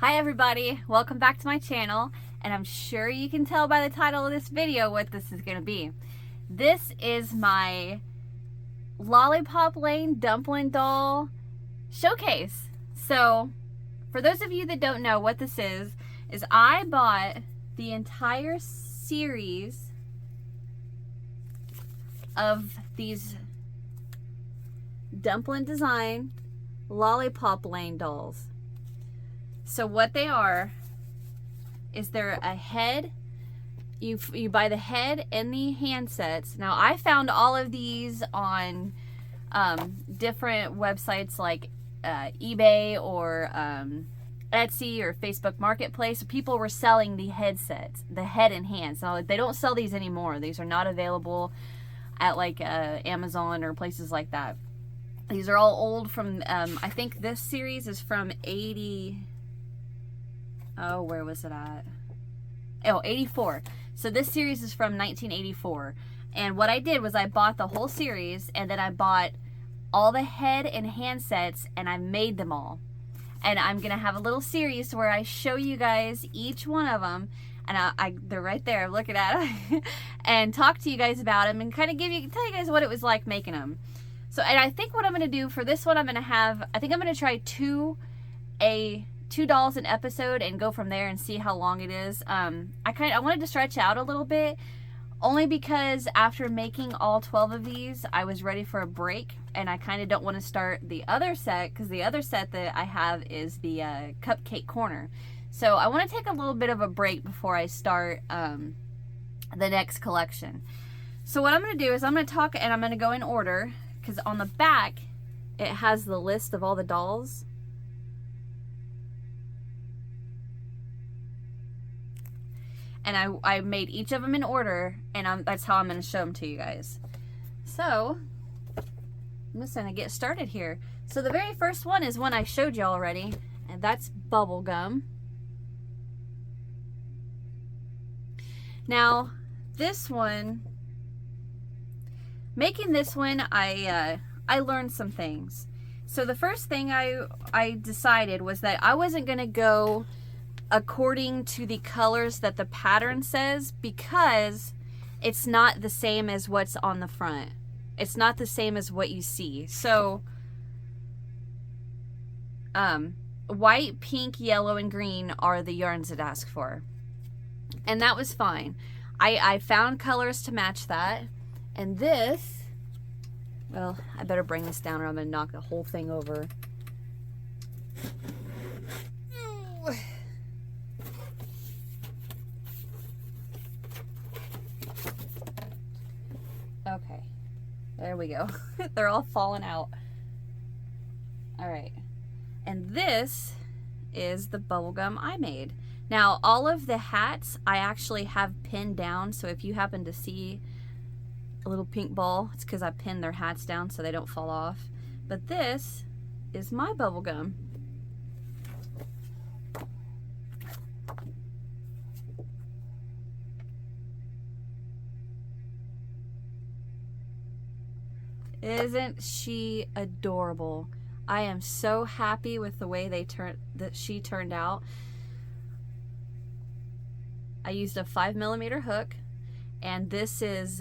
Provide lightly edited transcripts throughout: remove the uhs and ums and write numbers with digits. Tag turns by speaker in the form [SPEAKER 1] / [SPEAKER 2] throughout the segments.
[SPEAKER 1] Hi everybody, welcome back to my channel, and I'm sure you can tell by the title of this video what this is going to be. This is my Lollipop Lane Dumpling Doll showcase. So, for those of you that don't know what this is I bought the entire series of these dumpling design Lollipop Lane dolls. So what they are is they're a head. You buy the head and the hand sets. Now I found all of these on different websites like eBay or Etsy or Facebook Marketplace. People were selling the headsets, the head and hands. Now they don't sell these anymore. These are not available at like Amazon or places like that. These are all old from I think this series is from 80. Oh, where was it at? Oh, 84. So this series is from 1984. And what I did was I bought the whole series, and then I bought all the head and hand sets, and I made them all. And I'm going to have a little series where I show you guys each one of them. And they're right there, looking at them. And talk to you guys about them and kind of tell you guys what it was like making them. So, and I think what I'm going to do for this one, I think I'm going to try two dolls an episode and go from there and see how long it is. I wanted to stretch out a little bit, only because after making all 12 of these, I was ready for a break, and I kind of don't want to start the other set, because the other set that I have is the cupcake corner. So I want to take a little bit of a break before I start the next collection. So what I'm going to do is I'm going to talk, and I'm going to go in order, because on the back it has the list of all the dolls. And I made each of them in order, and that's how I'm going to show them to you guys. So, I'm just going to get started here. So the very first one is one I showed you already, and that's Bubblegum. Now, this one, making this one, I learned some things. So the first thing I decided was that I wasn't going to go according to the colors that the pattern says, because it's not the same as what's on the front. It's not the same as what you see. So white, pink, yellow, and green are the yarns it asked for, and that was fine. I found colors to match that. And this, well, I better bring this down or I'm gonna knock the whole thing over. Okay, there we go. They're all falling out. All right, and this is the bubblegum I made. Now, all of the hats I actually have pinned down, so if you happen to see a little pink ball, it's because I pinned their hats down so they don't fall off. But this is my bubblegum. Isn't she adorable? I am so happy with the way she turned out. I used a 5mm hook, and this is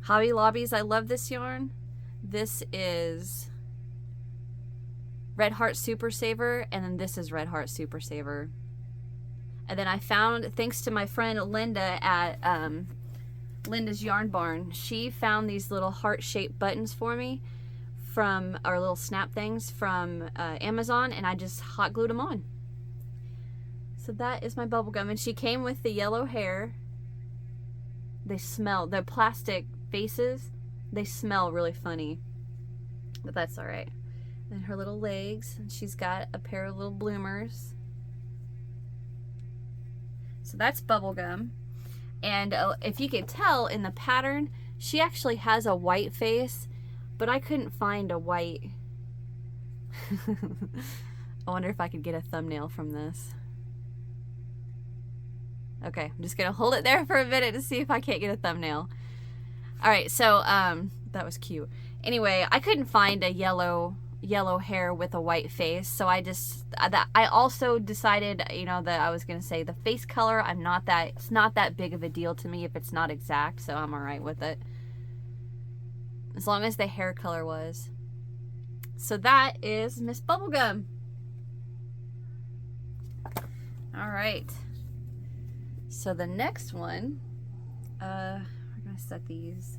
[SPEAKER 1] Hobby Lobby's. I love this yarn. This is Red Heart Super Saver, and then this is Red Heart Super Saver. And then I found, thanks to my friend Linda at Linda's Yarn Barn, she found these little heart-shaped buttons for me from our little snap things from Amazon, and I just hot glued them on. So that is my bubblegum, and she came with the yellow hair. They smell, the plastic faces, they smell really funny, but that's all right. And her little legs, and she's got a pair of little bloomers. So that's bubblegum. And if you could tell in the pattern, she actually has a white face, but I couldn't find a white. I wonder if I could get a thumbnail from this. Okay, I'm just gonna hold it there for a minute to see if I can't get a thumbnail. All right, so that was cute. Anyway, I couldn't find a yellow yellow hair with a white face. So I also decided, you know, that I was going to say the face color, it's not that big of a deal to me if it's not exact, so I'm all right with it. As long as the hair color was. So that is Miss Bubblegum. All right. So the next one, we're going to set these.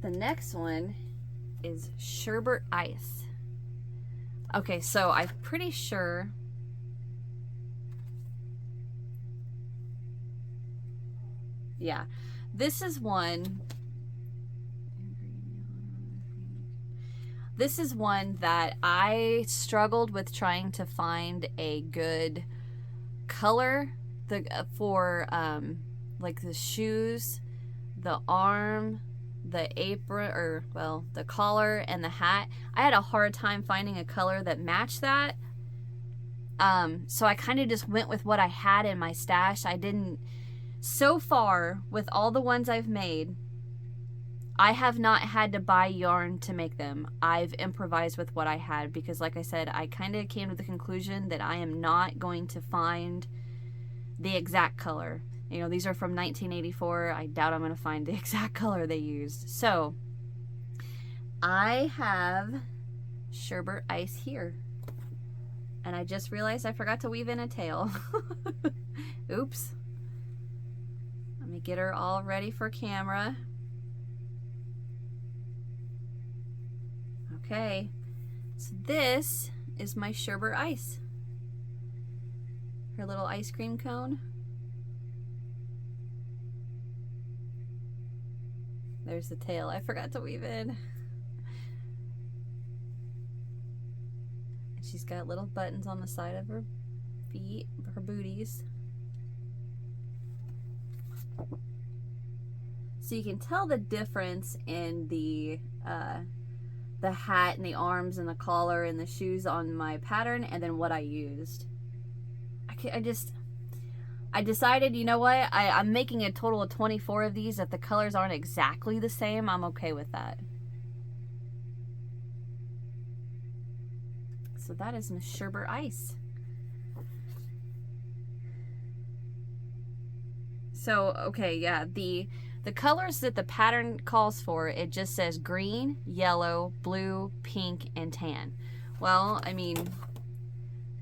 [SPEAKER 1] The next one is Sherbert Ice. Okay, so I'm pretty sure. Yeah, this is one. This is one that I struggled with trying to find a good color for like the shoes, the arm, the apron, or well, the collar and the hat. I had a hard time finding a color that matched that. So I kind of just went with what I had in my stash. So far with all the ones I've made, I have not had to buy yarn to make them. I've improvised with what I had because, like I said, I kind of came to the conclusion that I am not going to find the exact color. You know, these are from 1984. I doubt I'm going to find the exact color they used. So, I have Sherbert Ice here. And I just realized I forgot to weave in a tail. Oops. Let me get her all ready for camera. Okay, so this is my Sherbert Ice. Her little ice cream cone. There's the tail. I forgot to weave in. And she's got little buttons on the side of her feet, her booties. So you can tell the difference in the hat and the arms and the collar and the shoes on my pattern and then what I used. I decided, you know what, I'm making a total of 24 of these. If the colors aren't exactly the same, I'm okay with that. So that is Miss Sherbert Ice. So, okay, yeah, the colors that the pattern calls for, it just says green, yellow, blue, pink, and tan. Well, I mean,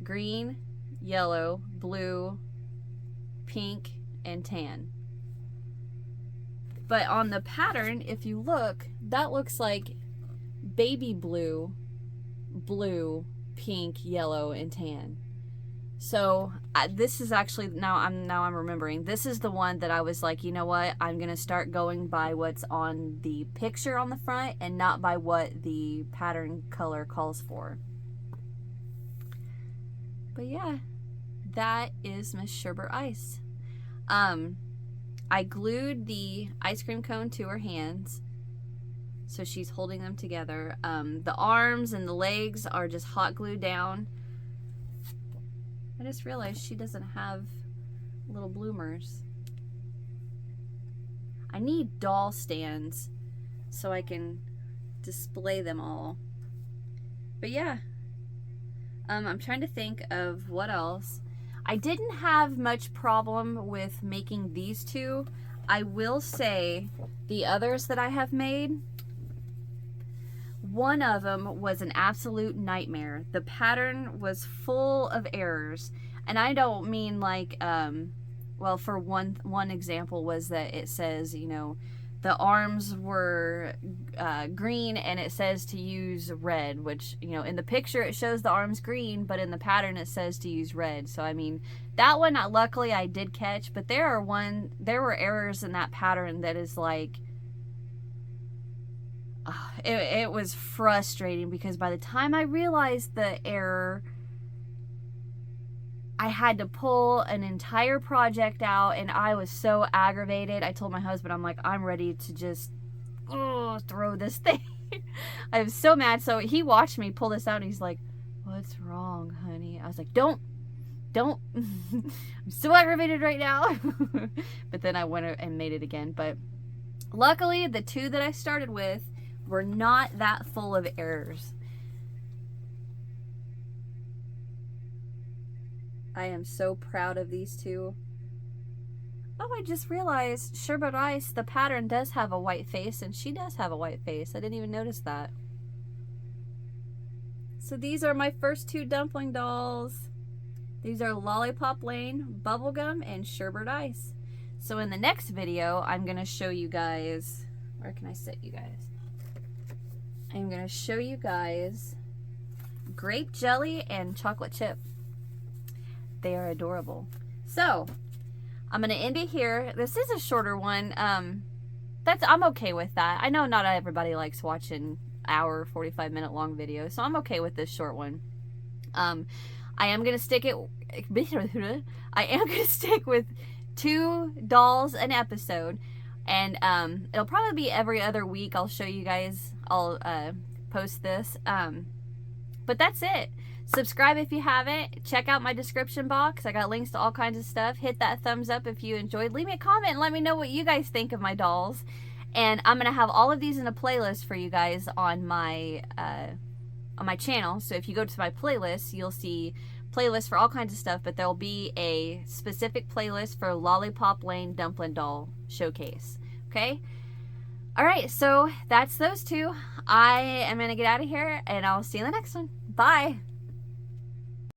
[SPEAKER 1] green, yellow, blue, pink, and tan. But on the pattern, if you look, that looks like baby blue, blue, pink, yellow, and tan. So this is actually, now I'm remembering, this is the one that I was like, you know what, I'm gonna start going by what's on the picture on the front and not by what the pattern color calls for. But yeah, that is Miss Sherbert Ice. I glued the ice cream cone to her hands, so she's holding them together. The arms and the legs are just hot glued down. I just realized she doesn't have little bloomers. I need doll stands so I can display them all. But yeah, I'm trying to think of what else. I didn't have much problem with making these two. I will say the others that I have made, one of them was an absolute nightmare. The pattern was full of errors. And I don't mean like, well, for one example was that it says, you know, the arms were green and it says to use red, which, you know, in the picture it shows the arms green, but in the pattern it says to use red. So, I mean, that one, luckily I did catch, but there were errors in that pattern that is like, it was frustrating because by the time I realized the error, I had to pull an entire project out and I was so aggravated. I told my husband, I'm like, I'm ready to just throw this thing. I was so mad. So he watched me pull this out and he's like, what's wrong, honey? I was like, don't. I'm so aggravated right now. But then I went and made it again. But luckily, the two that I started with We're not that full of errors. I am so proud of these two. Oh, I just realized Sherbert Ice, the pattern does have a white face, and she does have a white face. I didn't even notice that. So these are my first two dumpling dolls. These are Lollipop Lane, Bubblegum, and Sherbert Ice. So in the next video, I'm going to show you guys, where can I sit you guys? I'm going to show you guys grape jelly and chocolate chip. They are adorable. So I'm going to end it here. This is a shorter one. I'm okay with that. I know not everybody likes watching hour, 45-minute long videos, so I'm okay with this short one. I am going to stick with 2 dolls an episode, and it'll probably be every other week. I'll show you guys. I'll post this. But that's it. Subscribe if you haven't. Check out my description box. I got links to all kinds of stuff. Hit that thumbs up if you enjoyed. Leave me a comment and let me know what you guys think of my dolls. And I'm gonna have all of these in a playlist for you guys on my channel. So if you go to my playlist, you'll see playlists for all kinds of stuff, but there'll be a specific playlist for Lollipop Lane Dumpling Doll Showcase. Okay? Alright, so that's those two. I am gonna get out of here, and I'll see you in the next one. Bye!